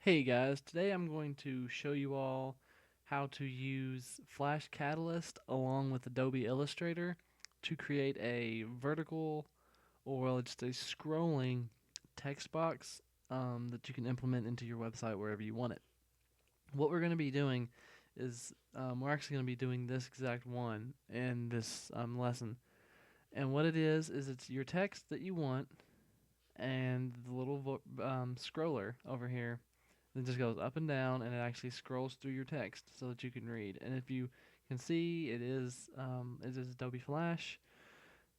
Hey guys, today I'm going to show you all how to use Flash Catalyst along with Adobe Illustrator to create a vertical or well, just a scrolling text box that you can implement into your website wherever you want it. What we're going to be doing is we're actually going to be doing this exact one in this lesson. And what it is it's your text that you want and the little scroller over here. It just goes up and down, and it actually scrolls through your text so that you can read. And if you can see, it is Adobe Flash.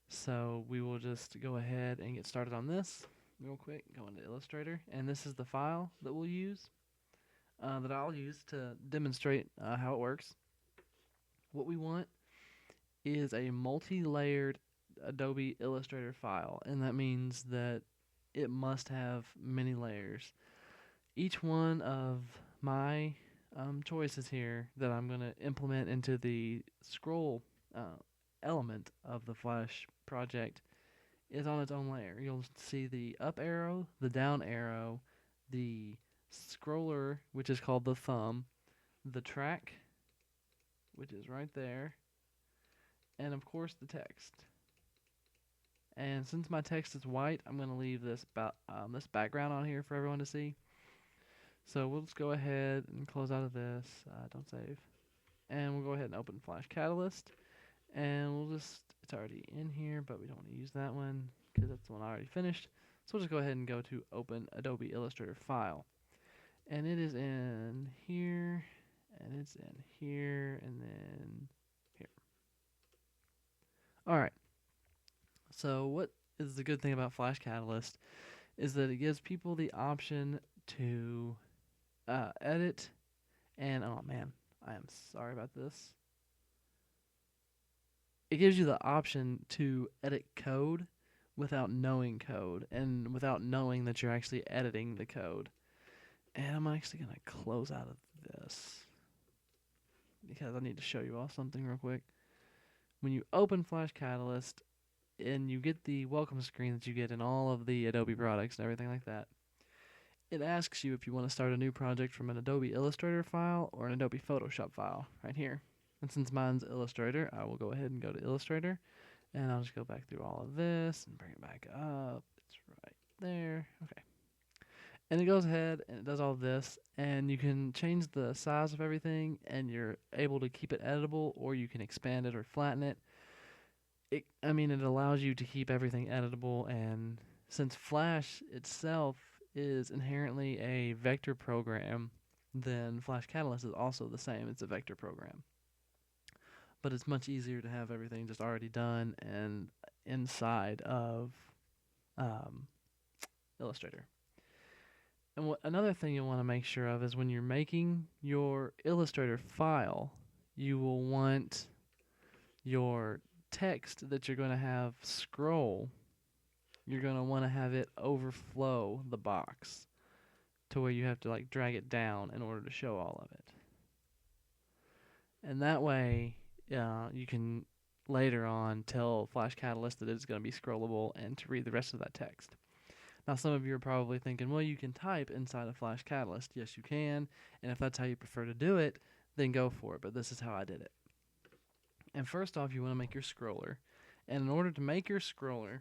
So we will just go ahead and get started on this real quick. Go into Illustrator, and this is the file that we'll use, that I'll use to demonstrate how it works. What we want is a multi-layered Adobe Illustrator file, and that means that it must have many layers. Each one of my choices here that I'm going to implement into the scroll element of the Flash project is on its own layer. You'll see the up arrow, the down arrow, the scroller, which is called the thumb, the track, which is right there, and of course the text. And since my text is white, I'm going to leave this background on here for everyone to see. So we'll just go ahead and close out of this. Don't save. And we'll go ahead and open Flash Catalyst. And it's already in here, but we don't want to use that one because that's the one I already finished. So we'll just go ahead and go to Open Adobe Illustrator File. And it is in here, and it's in here, and then here. Alright, so what is the good thing about Flash Catalyst is that it gives people the option to edit, and oh man, I am sorry about this. It gives you the option to edit code without knowing code and without knowing that you're actually editing the code. And I'm actually going to close out of this because I need to show you all something real quick. When you open Flash Catalyst and you get the welcome screen that you get in all of the Adobe products and everything like that, it asks you if you want to start a new project from an Adobe Illustrator file or an Adobe Photoshop file right here. And since mine's Illustrator, I will go ahead and go to Illustrator, and I'll just go back through all of this and bring it back up. It's right there. Okay. And it goes ahead and it does all this, and you can change the size of everything, and you're able to keep it editable, or you can expand it or flatten it. It allows you to keep everything editable, and since Flash itself is inherently a vector program, then Flash Catalyst is also the same. It's a vector program. But it's much easier to have everything just already done and inside of um, Illustrator. And another thing you want to make sure of is when you're making your Illustrator file, you will want your text that you're going to have scroll, you're going to want to have it overflow the box to where you have to like drag it down in order to show all of it. And that way, you can later on tell Flash Catalyst that it's going to be scrollable and to read the rest of that text. Now, some of you are probably thinking, well, you can type inside of Flash Catalyst. Yes, you can. And if that's how you prefer to do it, then go for it. But this is how I did it. And first off, you want to make your scroller. And in order to make your scroller,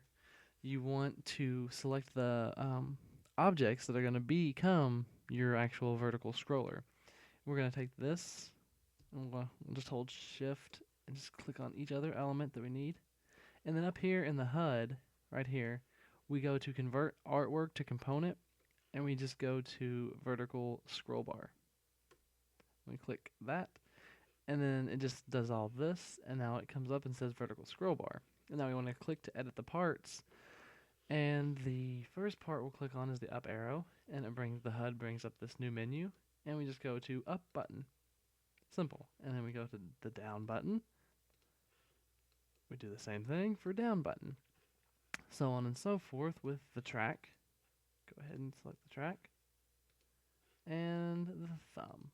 you want to select the objects that are going to become your actual vertical scroller. We're going to take this, and we'll just hold Shift and just click on each other element that we need. And then up here in the HUD, right here, we go to convert artwork to component, and we just go to vertical scroll bar. We click that, and then it just does all this, and now it comes up and says vertical scroll bar. And now we want to click to edit the parts, and the first part we'll click on is the up arrow, and the HUD brings up this new menu, and we just go to up button. Simple. And then we go to the down button. We do the same thing for down button. So on and so forth with the track. Go ahead and select the track. And the thumb.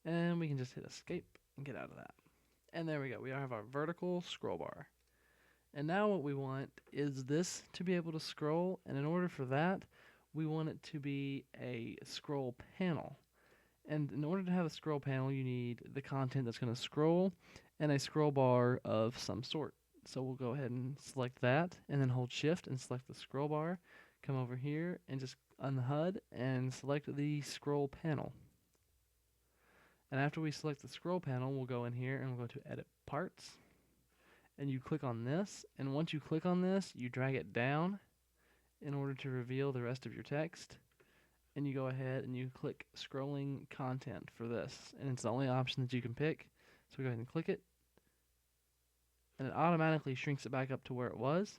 And we can just hit escape and get out of that. And there we go. We have our vertical scroll bar. And now what we want is this to be able to scroll. And in order for that, we want it to be a scroll panel. And in order to have a scroll panel, you need the content that's going to scroll and a scroll bar of some sort. So we'll go ahead and select that, and then hold Shift and select the scroll bar. Come over here and just on the HUD and select the scroll panel. And after we select the scroll panel, we'll go in here and we'll go to Edit Parts. And you click on this, and once you click on this, you drag it down in order to reveal the rest of your text. And you go ahead and you click scrolling content for this, and it's the only option that you can pick. So we go ahead and click it, and it automatically shrinks it back up to where it was.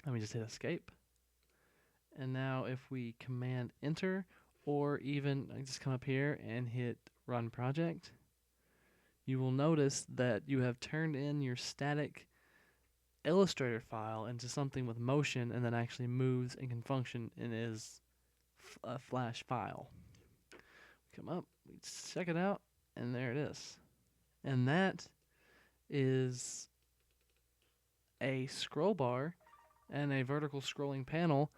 Let me just hit escape. And now if we command enter, or even just come up here and hit run project, you will notice that you have turned in your static Illustrator file into something with motion and that actually moves and can function and is a Flash file. Come up, we check it out, and there it is. And that is a scroll bar and a vertical scrolling panel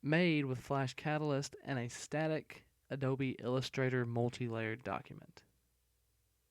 made with Flash Catalyst and a static Adobe Illustrator multi-layered document.